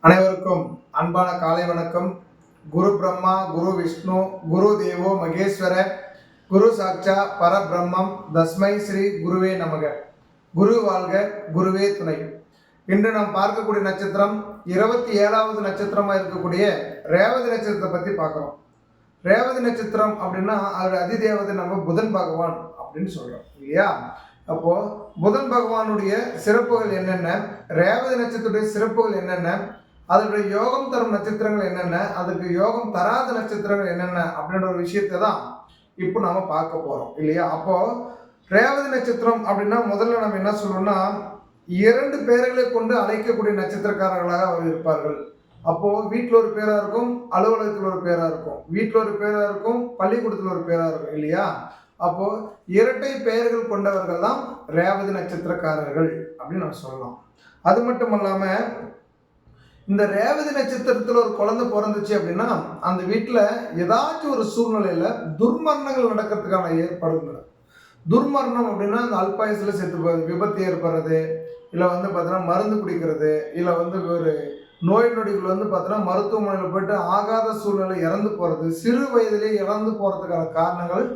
அனைவருக்கும் அன்பான காலை வணக்கம். குரு பிரம்மா, குரு விஷ்ணு, குரு தேவோ மகேஸ்வர, குரு சாட்சா பரபிரம்மம், தஸ்மை ஸ்ரீ குருவே நமக. குரு வாழ்க, குருவே துணை. இன்று நாம் பார்க்கக்கூடிய நட்சத்திரம் 27வது நட்சத்திரமாக இருக்கக்கூடிய ரேவதி நட்சத்திரத்தை பற்றி பார்க்குறோம். ரேவதி நட்சத்திரம் அப்படின்னா அவர் அதிதேவதை நம்ம புதன் பகவான் அப்படின்னு சொல்கிறோம் இல்லையா? அப்போது புதன் பகவானுடைய சிறப்புகள் என்னென்ன, ரேவதி நட்சத்திரத்துடைய சிறப்புகள் என்னென்ன, அதனுடைய யோகம் தரும் நட்சத்திரங்கள் என்னென்ன, அதுக்கு யோகம் தராத நட்சத்திரங்கள் என்னென்ன அப்படின்ற ஒரு விஷயத்தை தான் இப்போ நாம் பார்க்க போகிறோம் இல்லையா? அப்போது ரேவதி நட்சத்திரம் அப்படின்னா முதல்ல நம்ம என்ன சொல்லணும்னா, 2 பேர்களை கொண்டு அழைக்கக்கூடிய நட்சத்திரக்காரர்களாக அவர் இருப்பார்கள். அப்போது வீட்டில் ஒரு பேராக இருக்கும், அலுவலகத்தில் ஒரு பேராக இருக்கும், வீட்டில் ஒரு பேராக இருக்கும், பள்ளிக்கூடத்தில் ஒரு பேராக இருக்கும் இல்லையா? அப்போது இரட்டை பெயர்கள் கொண்டவர்கள் தான் ரேவதி நட்சத்திரக்காரர்கள் அப்படின்னு நம்ம சொல்லலாம். அது மட்டும் இல்லாமல் இந்த ரேவதி நட்சத்திரத்தில் ஒரு குழந்தை பிறந்துச்சு அப்படின்னா அந்த வீட்டில் ஏதாச்சும் ஒரு சூழ்நிலையில் துர்மரணங்கள் நடக்கிறதுக்கான ஏற்பாடுகள். துர்மரணம் அப்படின்னா அந்த அல்பாயுசில் செத்து போகிறது, விபத்து ஏற்படுறது, இல்லை பார்த்தீங்கன்னா மருந்து குடிக்கிறது, இல்லை ஒரு நோய் நொடிகள் பார்த்தீங்கன்னா மருத்துவமனையில் போயிட்டு ஆகாத சூழ்நிலை இறந்து போகிறது, சிறு வயதிலே இறந்து போகிறதுக்கான காரணங்கள்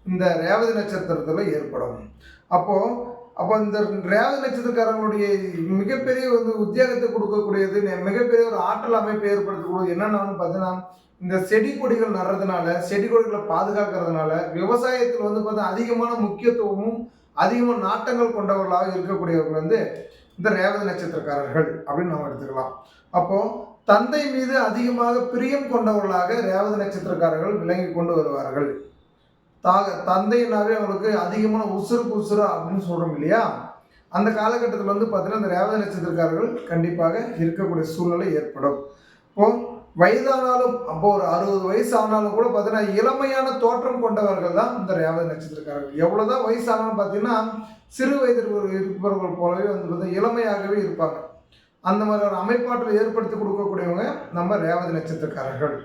இந்த ரேவதி நட்சத்திரத்தில் ஏற்படும். அப்போ இந்த ரேவதி நட்சத்திரக்காரங்களுடைய மிகப்பெரிய உத்தியோகத்தை கொடுக்கக்கூடியது, மிகப்பெரிய ஒரு ஆற்றல் அமைப்பை ஏற்படுத்தக்கூடியது என்னென்னு பார்த்தீங்கன்னா, இந்த செடி கொடிகள் நடுறதுனால, செடி கொடிகளை பாதுகாக்கிறதுனால விவசாயத்தில் பார்த்தீங்கன்னா அதிகமான முக்கியத்துவமும் அதிகமான நாட்டங்கள் கொண்டவர்களாக இருக்கக்கூடியவர்கள் இந்த ரேவதி நட்சத்திரக்காரர்கள் அப்படின்னு நம்ம எடுத்துக்கலாம். அப்போது தந்தை மீது அதிகமாக பிரியம் கொண்டவர்களாக ரேவதி நட்சத்திரக்காரர்கள் விளங்கி கொண்டு வருவார்கள். தந்தையினாவே அவங்களுக்கு அதிகமான உசுறு அப்படின்னு சொல்கிறோம் இல்லையா? அந்த காலகட்டத்தில் பார்த்தீங்கன்னா இந்த ரேவதி நட்சத்திரக்காரர்கள் கண்டிப்பாக இருக்கக்கூடிய சூழ்நிலை ஏற்படும். இப்போது வயதானாலும், அப்போது ஒரு 60 வயசு ஆனாலும் கூட பார்த்தீங்கன்னா இளமையான தோற்றம் கொண்டவர்கள் தான் இந்த ரேவதி நட்சத்திரக்காரர்கள். எவ்வளோதான் வயசானாலும் பார்த்தீங்கன்னா சிறு வயதில் இருப்பவர்கள் போலவே பார்த்தீங்கன்னா இளமையாகவே இருப்பாங்க. அந்த மாதிரி ஒரு அமைப்பாற்றல் ஏற்படுத்தி கொடுக்கக்கூடியவங்க நம்ம ரேவதி நட்சத்திரக்காரர்கள்.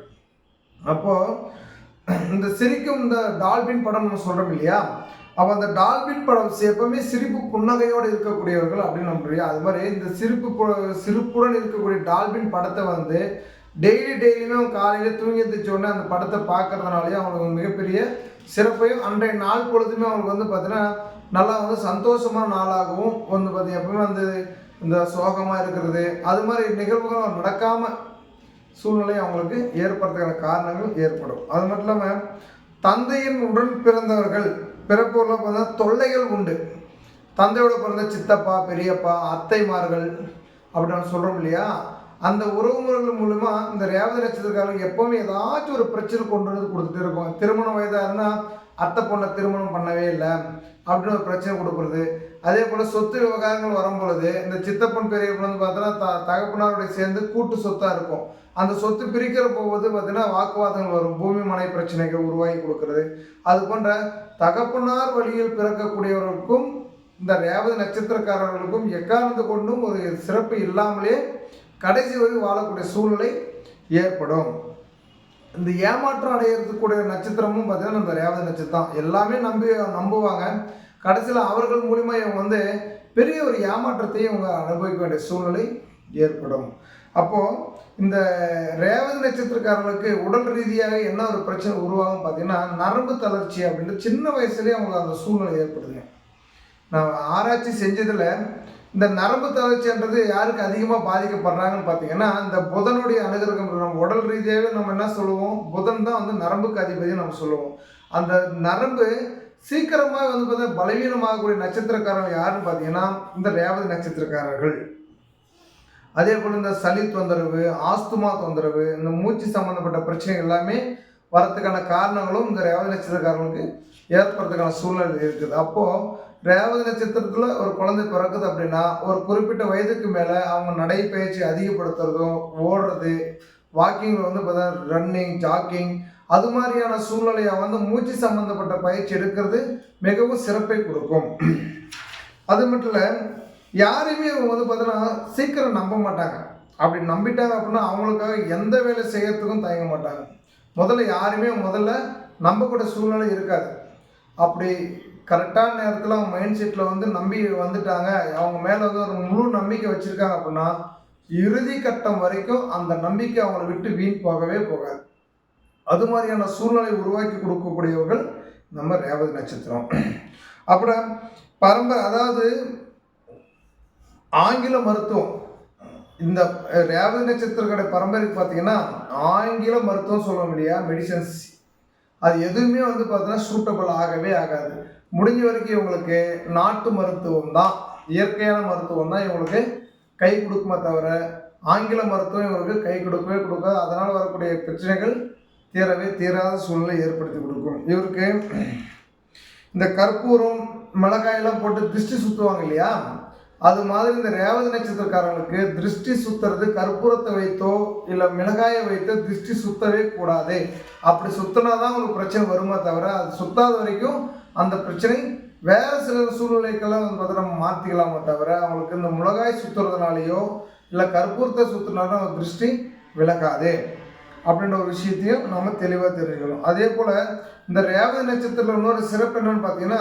அப்போது இந்த சிரிக்கும் இந்த டால்பின் படம் நம்ம சொல்கிறோம் இல்லையா? அப்போ அந்த டால்பின் படம் எப்பவுமே சிரிப்பு புன்னகையோடு இருக்கக்கூடியவர்கள் அப்படின்னு நம்புறியா? அது மாதிரி இந்த சிரிப்புடன் இருக்கக்கூடிய டால்பின் படத்தை டெய்லியுமே அவங்க காலையில் தூங்கி எழுந்திரிச்சோடனே அந்த படத்தை பார்க்கறதுனாலேயே அவங்களுக்கு மிகப்பெரிய சிறப்பையும் அன்றைய நாள் பொழுதுமே அவங்களுக்கு பார்த்தீங்கன்னா நல்லா சந்தோஷமான நாளாகவும் பார்த்தீங்கன்னா எப்பவுமே இந்த சோகமாக இருக்கிறது அது மாதிரி நிகழ்வுகள் நடக்காமல் சூழ்நிலை அவங்களுக்கு ஏற்படுறதுக்கான காரணங்கள் ஏற்படும். அது மட்டும் இல்லாமல் தந்தையின் உடன் பிறந்தவர்கள் பிறப்பூரில் பார்த்தா தொல்லைகள் உண்டு. தந்தையோட பிறந்த சித்தப்பா, பெரியப்பா, அத்தைமார்கள் அப்படி நம்ம சொல்கிறோம் இல்லையா? அந்த உறவுமுறைகள் மூலமா இந்த ரேவதி நட்சத்திரக்காரர்கள் எப்போவுமே ஏதாச்சும் ஒரு பிரச்சனை கொண்டு வந்து கொடுத்துட்டே இருக்கும். திருமண வயதாக இருந்தால் அத்தை பொண்ணை திருமணம் பண்ணவே இல்லை அப்படின்னு ஒரு பிரச்சனை கொடுக்குறது. அதே போல் சொத்து விவகாரங்கள் வரும்பொழுது இந்த சித்தப்பன் பெரியப்பன் பார்த்தோன்னா தகப்பனாருடைய சேர்ந்து கூட்டு சொத்தாக இருக்கும். அந்த சொத்து பிரிக்கிற போவது பார்த்தீங்கன்னா வாக்குவாதங்கள் வரும், பூமி மனை பிரச்சனைகள் உருவாகி கொடுக்கறது. அது போன்ற தகப்பனார் வழியில் பிறக்கக்கூடியவர்களுக்கும் இந்த ரேவதி நட்சத்திரக்காரர்களுக்கும் எக்காரணத்தை கொண்டும் ஒரு சிறப்பு இல்லாமலே கடைசி வரை வாழக்கூடிய சூழ்நிலை ஏற்படும். இந்த ஏமாற்றம் அடையிறதுக்கூடிய நட்சத்திரமும் பார்த்தீங்கன்னா இந்த ரேவதி நட்சத்திரம். எல்லாமே நம்புவாங்க. கடைசியில் அவர்கள் மூலிமா இவங்க பெரிய ஒரு ஏமாற்றத்தையும் இவங்க அனுபவிக்க வேண்டிய சூழ்நிலை ஏற்படும். அப்போது இந்த ரேவதி நட்சத்திரக்காரர்களுக்கு உடல் ரீதியாக என்ன ஒரு பிரச்சனை உருவாகும் பார்த்தீங்கன்னா நரம்பு தளர்ச்சி அப்படின்ட்டு சின்ன வயசுலேயே அவங்களுக்கு அந்த சூழ்நிலை ஏற்படுதுங்க. நான் ஆராய்ச்சி செஞ்சதில் இந்த நரம்பு தளர்ச்சின்றது யாருக்கு அதிகமாக பாதிக்கப்படுறாங்கன்னு பார்த்தீங்கன்னா இந்த புதனுடைய அனுகிரகம். நம்ம உடல் ரீதியாகவே நம்ம என்ன சொல்லுவோம், புதன் தான் நரம்புக்கு அதிபதினு நம்ம சொல்லுவோம். அந்த நரம்பு சீக்கிரமாக பார்த்தீங்கன்னா பலவீனமாகக்கூடிய நட்சத்திரக்காரர்கள் யாருன்னு பார்த்தீங்கன்னா இந்த ரேவதி நட்சத்திரக்காரர்கள். அதே போல் இந்த சளி தொந்தரவு, ஆஸ்துமா தொந்தரவு, இந்த மூச்சு சம்மந்தப்பட்ட பிரச்சனைகள் எல்லாமே வரத்துக்கான காரணங்களும் இந்த ரேவதி நட்சத்திரக்காரர்களுக்கு ஏற்படுறதுக்கான சூழ்நிலை இருக்குது. அப்போது ரேவதி நட்சத்திரத்தில் ஒரு குழந்தை பிறக்குது அப்படின்னா ஒரு குறிப்பிட்ட வயதுக்கு மேலே அவங்க நடைப்பயிற்சி அதிகப்படுத்துறதும், ஓடுறது, வாக்கிங்கில் பார்த்தீங்கன்னா ரன்னிங், ஜாக்கிங் அது மாதிரியான சூழ்நிலையை மூச்சு சம்மந்தப்பட்ட பயிற்சி எடுக்கிறது மிகவும் சிறப்பை கொடுக்கும். அது மட்டும் இல்லை, யாரையுமே இவங்க பார்த்தீங்கன்னா சீக்கிரம் நம்ப மாட்டாங்க. அப்படி நம்பிட்டாங்க அப்படின்னா அவங்களுக்காக எந்த வேலை செய்யறதுக்கும் தயங்க மாட்டாங்க. யாருமே நம்பக்கூடிய சூழ்நிலை இருக்காது. அப்படி கரெக்டான நேரத்தில் அவங்க மைண்ட் செட்டில் நம்பி வந்துட்டாங்க, அவங்க மேலே ஒரு முழு நம்பிக்கை வச்சுருக்காங்க அப்படின்னா இறுதி கட்டம் வரைக்கும் அந்த நம்பிக்கை அவங்களை விட்டு வீண் போகவே போகாது. அது மாதிரியான சூழ்நிலை உருவாக்கி கொடுக்கக்கூடியவர்கள் நம்ம ரேவதி நட்சத்திரம். அப்புறம் அதாவது ஆங்கில மருத்துவம், இந்த ரேவதி நட்சத்திரங்களுடைய பரம்பரைக்கு பார்த்தீங்கன்னா ஆங்கில மருத்துவம் சொல்ல முடியாது, மெடிசன்ஸ் அது எதுவுமே பார்த்தீங்கன்னா சூட்டபிள் ஆகவே ஆகாது. முடிஞ்ச வரைக்கும் இவங்களுக்கு நாட்டு மருத்துவம் தான், இயற்கையான மருத்துவம் தான் இவங்களுக்கு கை கொடுக்குமே தவிர ஆங்கில மருத்துவம் இவங்களுக்கு கை கொடுக்கவே கொடுக்காது. அதனால் வரக்கூடிய பிரச்சனைகள் தீராத சூழ்நிலை ஏற்படுத்தி கொடுக்கும். இவருக்கு இந்த கற்பூரம் மிளகாயெல்லாம் போட்டு திருஷ்டி சுற்றுவாங்க இல்லையா, அது மாதிரி இந்த ரேவதி நட்சத்திரக்காரங்களுக்கு திருஷ்டி சுத்துறது கற்பூரத்தை வைத்தோ இல்லை மிளகாயை வைத்தோ திருஷ்டி சுத்தவே கூடாது. அப்படி சுத்தினா தான் உங்களுக்கு பிரச்சனை வருமா தவிர அது சுத்தாத வரைக்கும் அந்த பிரச்சனை வேறு சில சூழ்நிலைக்கெல்லாம் நம்ம மாற்றிக்கலாமே தவிர அவங்களுக்கு இந்த மிளகாய் சுற்றுறதுனாலையோ இல்லை கற்பூரத்தை சுற்றினாலும் அவங்க திருஷ்டி விலகாது அப்படின்ற ஒரு விஷயத்தையும் நம்ம தெளிவாக தெரிஞ்சுக்கணும். அதே போல் இந்த ரேவதி நட்சத்திரத்தில் இன்னொரு சிறப்பு என்னன்னு பார்த்தீங்கன்னா,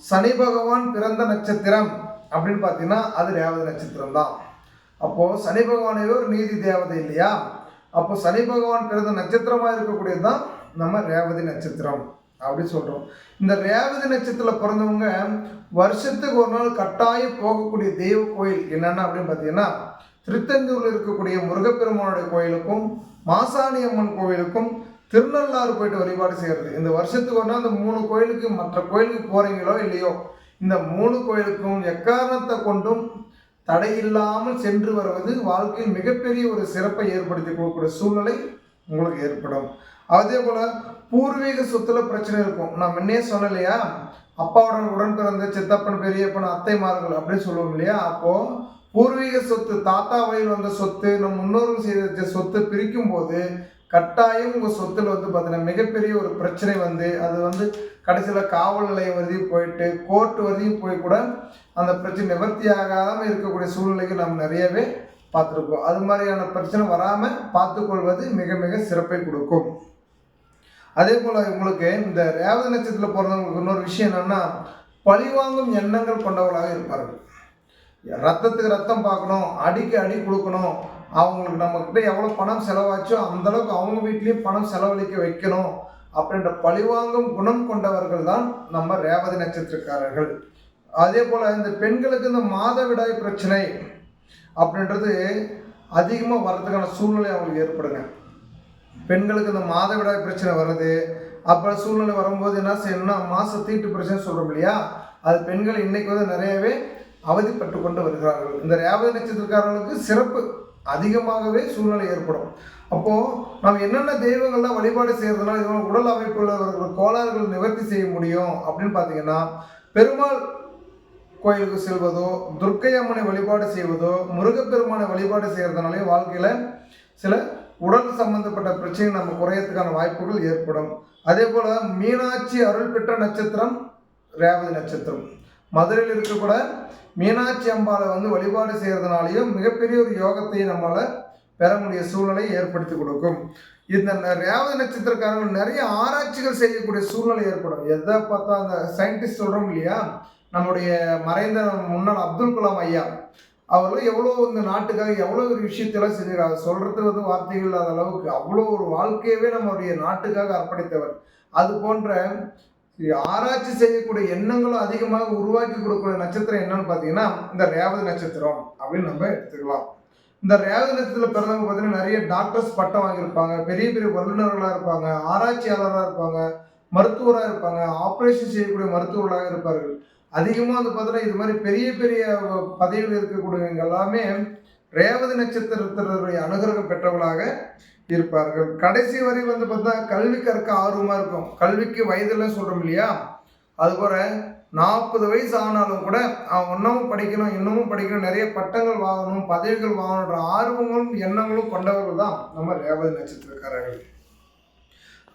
சனி பகவான் பிறந்த நட்சத்திரம் அப்படின்னு பார்த்தீங்கன்னா அது ரேவதி நட்சத்திரம் தான். அப்போது சனி பகவானே ஒரு நீதி தேவதை இல்லையா, அப்போ சனி பகவான் பிறந்த நட்சத்திரமாக இருக்கக்கூடியது தான் நம்ம ரேவதி நட்சத்திரம் அப்படி சொல்கிறோம். இந்த ரேவதி நட்சத்திரத்தில் பிறந்தவங்க வருஷத்துக்கு ஒரு நாள் கட்டாயம் போகக்கூடிய தெய்வ கோயில் என்னென்ன அப்படின்னு பார்த்தீங்கன்னா, திருத்தஞ்சூரில் இருக்கக்கூடிய முருகப்பெருமானுடைய கோயிலுக்கும் மாசாணி அம்மன் கோவிலுக்கும் திருநள்ளாறு போயிட்டு வழிபாடு செய்கிறது. இந்த வருஷத்துக்கு ஒரு நாள் அந்த 3 கோயிலுக்கு, மற்ற கோயிலுக்கு போகிறீங்களோ இல்லையோ, இந்த 3 கோயிலுக்கும் எக்காரணத்தை கொண்டும் தடையில்லாமல் சென்று வருவது வாழ்க்கையில் மிகப்பெரிய ஒரு சிறப்பை ஏற்படுத்தி கொடுக்கக்கூடிய சூழ்நிலை உங்களுக்கு ஏற்படும். அதே போல் பூர்வீக சொத்துல பிரச்சனை இருக்கும். நான் முன்னே சொன்னலையா, அப்பாவுடன் உடன் பிறந்த சித்தப்பன் பெரியப்பன் அத்தைமார்கள் அப்படின்னு சொல்லுவோம் இல்லையா, அப்போது பூர்வீக சொத்து, தாத்தா வழியில் வந்த சொத்து, நம் முன்னோர்கள் செய்த சொத்து பிரிக்கும் போது கட்டாயம் உங்கள் சொத்தில் பார்த்தீங்கன்னா மிகப்பெரிய ஒரு பிரச்சனை அது கடைசியில் காவல் நிலையம் வரையும் போயிட்டு கோர்ட்டு வரையும் போய் கூட அந்த பிரச்சனை நிவர்த்தி ஆகாமல் இருக்கக்கூடிய சூழ்நிலைக்கு நம்ம நிறையவே பார்த்துருக்கோம். அது மாதிரியான பிரச்சனை வராமல் பார்த்துக்கொள்வது மிக மிக சிறப்பை கொடுக்கும். அதே போல் உங்களுக்கு இந்த ரேவதி நட்சத்திரத்தில் பிறந்தவங்களுக்கு இன்னொரு விஷயம் என்னென்னா, பழிவாங்கும் எண்ணங்கள் கொண்டவர்களாக இருப்பார்கள். ரத்தத்துக்கு ரத்தம் பார்க்கணும், அடிக்கு அடி கொடுக்கணும், அவங்களுக்கு நம்மக்கிட்ட எவ்வளோ பணம் செலவாச்சோ அந்தளவுக்கு அவங்க வீட்லேயும் பணம் செலவழிக்க வைக்கணும் அப்படின்ற பழிவாங்கும் குணம் கொண்டவர்கள் தான் நம்ம ரேவதி நட்சத்திரக்காரர்கள். அதே போல் இந்த பெண்களுக்கு இந்த மாதவிடாய் பிரச்சனை அப்படின்றது அதிகமாக வர்றதுக்கான சூழ்நிலை அவங்களுக்கு ஏற்படுங்க. பெண்களுக்கு இந்த மாதவிடாய் பிரச்சனை வருது, அப்புறம் சூழ்நிலை வரும்போது என்ன செய்யணும்னா மாத தீட்டு பிரச்சனை சொல்கிறோம் இல்லையா, அது பெண்கள் இன்றைக்கி நிறையவே அவதிப்பட்டு கொண்டு வருகிறார்கள். இந்த ரேவதி நட்சத்திரக்காரர்களுக்கு சிறப்பு அதிகமாகவே சூழ்நிலை ஏற்படும். அப்போது நம்ம என்னென்ன தெய்வங்கள்லாம் வழிபாடு செய்கிறதுனால இதனால் உடல் அமைப்புள்ள கோளாறுகள் நிவர்த்தி செய்ய முடியும் அப்படின்னு பார்த்தீங்கன்னா, பெருமாள் கோயிலுக்கு செல்வதோ, துர்க்கை அம்மனை வழிபாடு செய்வதோ, முருகப்பெருமானை வழிபாடு செய்கிறதுனாலே வாழ்க்கையில் சில உடல் சம்பந்தப்பட்ட பிரச்சனை நம்ம குறையறதுக்கான வாய்ப்புகள் ஏற்படும். அதே போல் மீனாட்சி அருள் பெற்ற நட்சத்திரம் ரேவதி நட்சத்திரம். மதுரையில் இருக்கக்கூட மீனாட்சி அம்பாவை வழிபாடு செய்கிறதுனாலையும் மிகப்பெரிய ஒரு யோகத்தையும் நம்மளால் பெற முடிய சூழ்நிலையை ஏற்படுத்தி கொடுக்கும். இந்த ரேவதி நட்சத்திரக்காரர்கள் நிறைய ஆராய்ச்சிகள் செய்யக்கூடிய சூழ்நிலை ஏற்படும். எதை பார்த்தா அந்த சயின்டிஸ்ட் சொல்கிறோம் இல்லையா, நம்முடைய மறைந்த முன்னாள் அப்துல் கலாம் ஐயா அவர்கள் எவ்வளோ இந்த நாட்டுக்காக எவ்வளோ ஒரு விஷயத்தெல்லாம் செஞ்சுருக்காங்க. சொல்கிறது வார்த்தைகள் இல்லாத அளவுக்கு அவ்வளோ ஒரு வாழ்க்கையவே நம்மளுடைய நாட்டுக்காக அர்ப்பணித்தவர். அது போன்ற ஆராய்ச்சி செய்யக்கூடிய எண்ணங்களும் அதிகமாக உருவாக்கி கொடுக்கக்கூடிய நட்சத்திரம் என்னன்னு பார்த்தீங்கன்னா இந்த ரேவதி நட்சத்திரம் அப்படின்னு நம்ம எடுத்துக்கலாம். இந்த ரேவதி நட்சத்திரத்தில் பிறந்தவங்க பார்த்தீங்கன்னா நிறைய டாக்டர்ஸ் பட்டம் வாங்கியிருப்பாங்க, பெரிய பெரிய வல்லுநர்களாக இருப்பாங்க, ஆராய்ச்சியாளராக இருப்பாங்க, மருத்துவராக இருப்பாங்க, ஆப்ரேஷன் செய்யக்கூடிய மருத்துவர்களாக இருப்பார்கள். அதிகமாக பார்த்தீங்கன்னா இது மாதிரி பெரிய பெரிய பதவிகள் இருக்கக்கூடியவங்க எல்லாமே ரேவதி நட்சத்திரத்தினுடைய அனுகிரகம் பெற்றவர்களாக இருப்பார்கள். கடைசி வரை பார்த்தா கல்வி கற்க ஆர்வமாக இருக்கும். கல்விக்கு வயதில் சொல்கிறோம் இல்லையா, அதுபோல் 40 வயசு ஆனாலும் கூட அவன் இன்னமும் படிக்கணும், இன்னமும் படிக்கணும், நிறைய பட்டங்கள் வாங்கணும், பதவிகள் வாங்கணுன்ற ஆர்வங்களும் எண்ணங்களும் கொண்டவர்கள் தான் நம்ம ரேவதி நட்சத்திரக்காரர்கள்.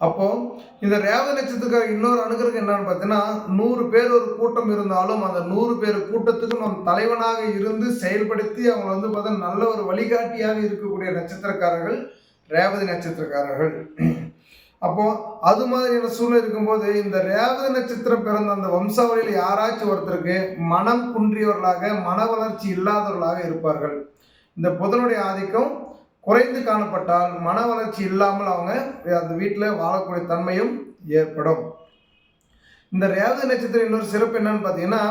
அப்போது இந்த ரேவதி நட்சத்திரக்காரர் இன்னொரு அனுகிரகம் என்னன்னு பார்த்தீங்கன்னா, 100 பேர் ஒரு கூட்டம் இருந்தாலும் அந்த 100 பேர் கூட்டத்துக்கு நம் தலைவனாக இருந்து செயல்படுத்தி அவங்க பார்த்தா நல்ல ஒரு வழிகாட்டியாக இருக்கக்கூடிய நட்சத்திரக்காரர்கள் ரேவதி நட்சத்திரக்காரர்கள். அப்போது அது மாதிரியான சூழ்நிலை இருக்கும்போது இந்த ரேவதி நட்சத்திரம் பிறந்த அந்த வம்சாவளியில் யாராச்சும் ஒருத்தருக்கு மனம் குன்றியவர்களாக, மன வளர்ச்சி இல்லாதவர்களாக இருப்பார்கள். இந்த புதனுடைய ஆதிக்கம் குறைந்து காணப்பட்டால் மன வளர்ச்சி இல்லாமல் அவங்க அந்த வீட்டில் வாழக்கூடிய தன்மையும் ஏற்படும். இந்த ரேவதி நட்சத்திரம் இன்னொரு சிறப்பு என்னன்னு பார்த்தீங்கன்னா,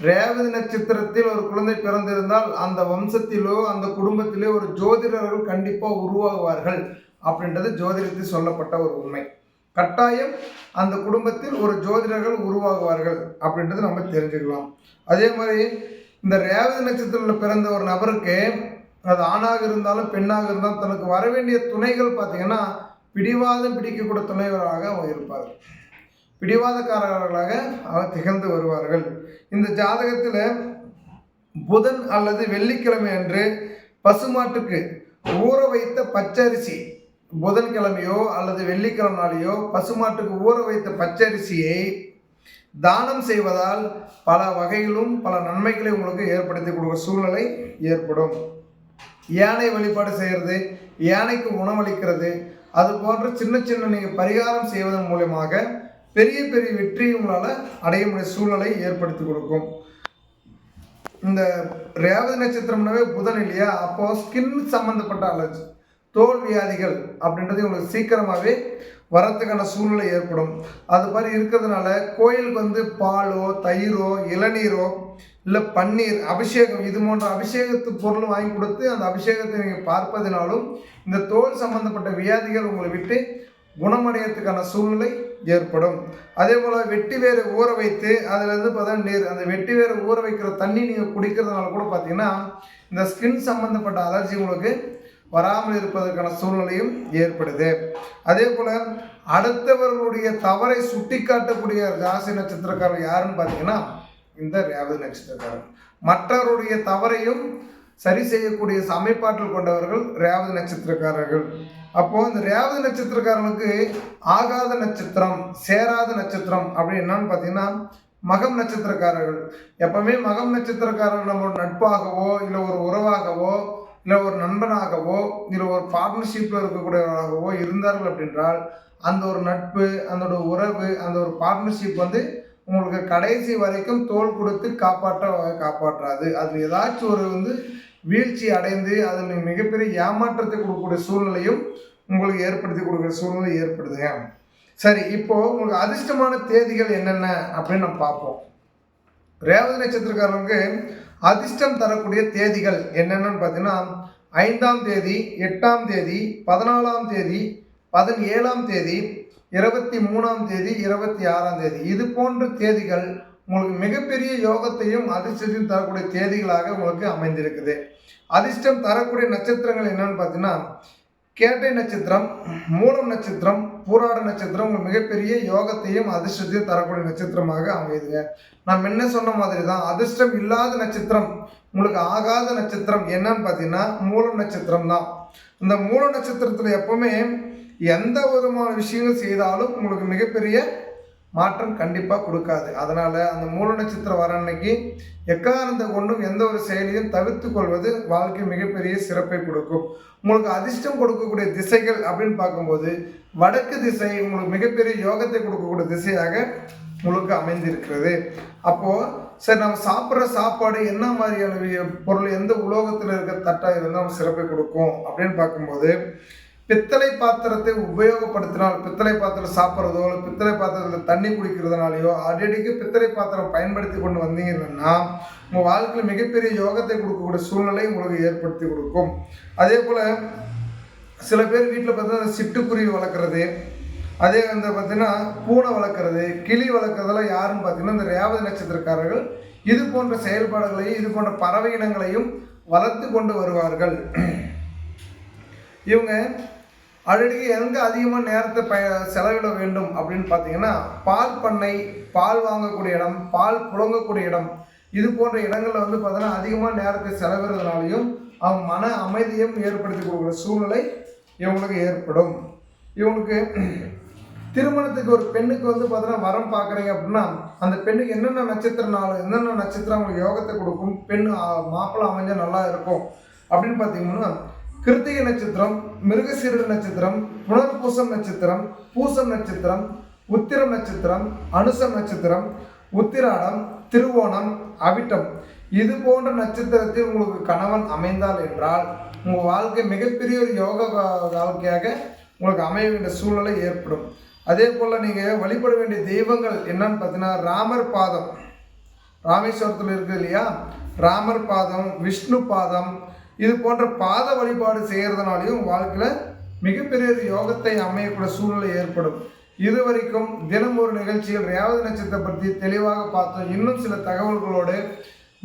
ரேவதி நட்சத்திரத்தில் ஒரு குழந்தை பிறந்திருந்தால் அந்த வம்சத்திலோ அந்த குடும்பத்திலோ ஒரு ஜோதிடர்கள் கண்டிப்பாக உருவாகுவார்கள் அப்படின்றது ஜோதிடத்தில் சொல்லப்பட்ட ஒரு உண்மை. கட்டாயம் அந்த குடும்பத்தில் ஒரு ஜோதிடர்கள் உருவாகுவார்கள் அப்படின்றது நம்ம தெரிஞ்சுக்கலாம். அதே மாதிரி இந்த ரேவதி நட்சத்திரத்தில் பிறந்த ஒரு நபருக்கு, அது ஆணாக இருந்தாலும் பெண்ணாக இருந்தாலும், தனக்கு வர வேண்டிய துணைகள் பார்த்தீங்கன்னா பிடிவாதம் பிடிக்கக்கூடிய துணைவராக அவங்க இருப்பார்கள். பிடிவாதக்காரர்களாக அவர் திகழ்ந்து வருவார்கள். இந்த ஜாதகத்தில் புதன் அல்லது வெள்ளிக்கிழமை அன்று பசுமாட்டுக்கு ஊற வைத்த பச்சரிசி, புதன்கிழமையோ அல்லது வெள்ளிக்கிழமை நாளையோ பசுமாட்டுக்கு ஊற வைத்த பச்சரிசியை தானம் செய்வதால் பல வகையிலும் பல நன்மைகளை உங்களுக்கு ஏற்படுத்தி கொடுக்க சூழ்நிலை ஏற்படும். யானை வழிபாடு செய்கிறது, யானைக்கு உணவளிக்கிறது, அது போன்ற சின்ன சின்ன நீங்கள் பரிகாரம் செய்வதன் மூலமாக பெரிய பெரிய வெற்றி உங்களால் அடைய முடிய சூழ்நிலை ஏற்படுத்தி கொடுக்கும். இந்த ரேவதி நட்சத்திரம்னாவே புதன் இல்லையா, அப்போது ஸ்கின் சம்மந்தப்பட்ட அலர்ஜி, தோல் வியாதிகள் அப்படின்றது உங்களுக்கு சீக்கிரமாகவே வரத்துக்கான சூழ்நிலை ஏற்படும். அது மாதிரி இருக்கிறதுனால கோயிலுக்கு பாலோ தயிரோ இளநீரோ இல்லை பன்னீர் அபிஷேகம் இது போன்ற அபிஷேகத்து பொருள் வாங்கி கொடுத்து அந்த அபிஷேகத்தை நீங்கள் பார்ப்பதினாலும் இந்த தோல் சம்பந்தப்பட்ட வியாதிகள் உங்களை விட்டு குணமடையத்துக்கான சூழ்நிலை ஏற்படும். அதே போல் வெட்டி வேரை ஊற வைத்து அதிலேருந்து பார்த்தா நீர், அந்த வெட்டி வேரை ஊற வைக்கிற தண்ணி நீங்கள் குடிக்கிறதுனால கூட பார்த்தீங்கன்னா இந்த ஸ்கின் சம்மந்தப்பட்ட அலர்ஜி உங்களுக்கு வராமல் இருப்பதற்கான சூழ்நிலையும் ஏற்படுது. அதே போல் அடுத்தவர்களுடைய தவறை சுட்டி காட்டக்கூடிய ராசி நட்சத்திரக்காரர் யாருன்னு பார்த்தீங்கன்னா இந்த ரேவதி நட்சத்திரக்காரர். மற்றவருடைய தவறையும் சரி செய்யக்கூடிய சமைப்பாற்றல் கொண்டவர்கள் ரேவதி நட்சத்திரக்காரர்கள். அப்போது இந்த ரேவதி நட்சத்திரக்காரர்களுக்கு ஆகாத நட்சத்திரம், சேராத நட்சத்திரம் அப்படின்னு என்னன்னு பார்த்தீங்கன்னா மகம் நட்சத்திரக்காரர்கள். எப்பவுமே மகம் நட்சத்திரக்காரர்கள் நம்மளோட நட்பாகவோ இல்லை ஒரு உறவாகவோ இல்லை ஒரு நண்பனாகவோ இல்லை ஒரு பார்ட்னர்ஷிப்பில் இருக்கக்கூடியவராகவோ இருந்தார்கள் அப்படின்றால் அந்த ஒரு நட்பு, அந்த உறவு, அந்த ஒரு பார்ட்னர்ஷிப் உங்களுக்கு கடைசி வரைக்கும் தோள் கொடுத்து காப்பாற்றாது. அதில் ஏதாச்சும் ஒரு வீழ்ச்சி அடைந்து அதில் மிகப்பெரிய ஏமாற்றத்தை கொடுக்கக்கூடிய சூழ்நிலையும் உங்களுக்கு ஏற்படுத்தி கொடுக்குற சூழ்நிலை ஏற்படுதுங்க. சரி, இப்போது உங்களுக்கு அதிர்ஷ்டமான தேதிகள் என்னென்ன அப்படின்னு நம்ம பார்ப்போம். ரேவதி நட்சத்திரக்காரங்களுக்கு அதிர்ஷ்டம் தரக்கூடிய தேதிகள் என்னென்னு பார்த்தீங்கன்னா 5ஆம் தேதி, 8ஆம் தேதி, 14ஆம் தேதி, 17ஆம் தேதி, 23ஆம் தேதி, 26ஆம் தேதி. இது போன்ற தேதிகள் உங்களுக்கு மிகப்பெரிய யோகத்தையும் அதிர்ஷ்டத்தையும் தரக்கூடிய தேதிகளாக உங்களுக்கு அமைந்திருக்குது. அதிர்ஷ்டம் தரக்கூடிய நட்சத்திரங்கள் என்னன்னு பார்த்தீங்கன்னா கேட்டை நட்சத்திரம், மூலம் நட்சத்திரம், பூராட நட்சத்திரம் உங்களுக்கு மிகப்பெரிய யோகத்தையும் அதிர்ஷ்டத்தையும் தரக்கூடிய நட்சத்திரமாக அமையுதுங்க. நான் என்ன சொன்ன மாதிரி தான் அதிர்ஷ்டம் இல்லாத நட்சத்திரம், உங்களுக்கு ஆகாத நட்சத்திரம் என்னன்னு பார்த்தீங்கன்னா மூலம் நட்சத்திரம் தான். இந்த மூல நட்சத்திரத்தில் எப்பவுமே எந்த விதமான விஷயங்கள் செய்தாலும் உங்களுக்கு மிகப்பெரிய மாற்றம் கண்டிப்பாக கொடுக்காது. அதனால் அந்த மூல நட்சத்திரம் வர அன்னைக்கு எக்காரணத்தை கொண்டும் எந்த ஒரு செயலையும் தவிர்த்து கொள்வது வாழ்க்கை மிகப்பெரிய சிறப்பை கொடுக்கும். உங்களுக்கு அதிர்ஷ்டம் கொடுக்கக்கூடிய திசைகள் அப்படின்னு பார்க்கும்போது வடக்கு திசை உங்களுக்கு மிகப்பெரிய யோகத்தை கொடுக்கக்கூடிய திசையாக உங்களுக்கு அமைந்திருக்கிறது. அப்போது சரி, நம்ம சாப்பிட்ற சாப்பாடு என்ன மாதிரியான பொருள், எந்த உலோகத்தில் இருக்க தட்டாக இருந்தால் நம்ம சிறப்பை கொடுக்கும் அப்படின்னு பார்க்கும்போது பித்தளை பாத்திரத்தை உபயோகப்படுத்தினால், பித்தளை பாத்திரம் சாப்பிட்றதோ இல்லை பித்தளை பாத்திரத்தில் தண்ணி குடிக்கிறதுனாலையோ அடிக்கடிக்கு பித்தளை பாத்திரம் பயன்படுத்தி கொண்டு வந்தீங்கன்னா உங்கள் வாழ்க்கையில் மிகப்பெரிய யோகத்தை கொடுக்கக்கூடிய சூழ்நிலை உங்களுக்கு ஏற்படுத்தி கொடுக்கும். அதே போல் சில பேர் வீட்டில் பார்த்தீங்கன்னா சிட்டுக்குருவி வளர்க்குறது, அதே பார்த்தீங்கன்னா பூனை வளர்க்குறது, கிளி வளர்க்குறதெல்லாம் யாருன்னு பார்த்தீங்கன்னா இந்த ரேவதி நட்சத்திரக்காரர்கள் இது போன்ற செயல்பாடுகளையும் இது போன்ற பறவை இனங்களையும் வளர்த்து கொண்டு வருவார்கள். இவங்க அடிக்கடி எங்கே அதிகமாக நேரத்தை செலவிட வேண்டும் அப்படின்னு பார்த்தீங்கன்னா பால் பண்ணை, பால் வாங்கக்கூடிய இடம், பால் புழங்கக்கூடிய இடம், இது போன்ற இடங்களில் பார்த்தீங்கன்னா அதிகமாக நேரத்தை செலவிடுறதுனாலையும் அவங்க மன அமைதியும் ஏற்படுத்தி கொடுக்குற சூழ்நிலை இவங்களுக்கு ஏற்படும். இவங்களுக்கு திருமணத்துக்கு ஒரு பெண்ணுக்கு பார்த்தீங்கன்னா வரம் பார்க்குறீங்க அப்படின்னா அந்த பெண்ணுக்கு என்னென்ன நட்சத்திரம் அவங்களுக்கு யோகத்தை கொடுக்கும், பெண் மாப்பிள்ளை அமைஞ்சால் நல்லா இருக்கும் அப்படின்னு பார்த்தீங்கன்னா கிருத்திகை நட்சத்திரம், மிருகசீரட நட்சத்திரம், புனர்பூசம் நட்சத்திரம், பூசம் நட்சத்திரம், உத்திரம் நட்சத்திரம், அனுசம் நட்சத்திரம், உத்திராடம், திருவோணம், அவிட்டம் இது போன்ற நட்சத்திரத்தில் உங்களுக்கு கணவன் அமைந்தால் என்றால் உங்கள் வாழ்க்கை மிகப்பெரிய ஒரு யோக வாழ்க்கையாக உங்களுக்கு அமைய வேண்டிய சூழ்நிலை ஏற்படும். அதே போல் நீங்கள் வழிபட வேண்டிய தெய்வங்கள் என்னன்னு பார்த்தீங்கன்னா ராமர் பாதம், ராமேஸ்வரத்தில் இருக்குது இல்லையா, ராமர் பாதம், விஷ்ணு பாதம், இது போன்ற பாத வழிபாடு செய்கிறதுனாலையும் வாழ்க்கையில் மிகப்பெரிய யோகத்தை அமையக்கூடிய சூழ்நிலை ஏற்படும். இதுவரைக்கும் தினம் ஒரு நிகழ்ச்சியில் ரேவதி நட்சத்திரத்தை பற்றி தெளிவாக பார்த்தோம். இன்னும் சில தகவல்களோடு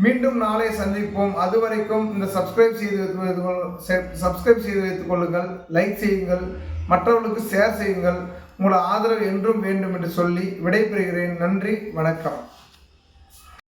மீண்டும் நாளை சந்திப்போம். அதுவரைக்கும் இந்த சப்ஸ்கிரைப் செய்து வைத்துக் கொள்ளுங்கள், லைக் செய்யுங்கள், மற்றவர்களுக்கு ஷேர் செய்யுங்கள். உங்களோட ஆதரவு என்றும் வேண்டும் என்று சொல்லி விடைபெறுகிறேன். நன்றி, வணக்கம்.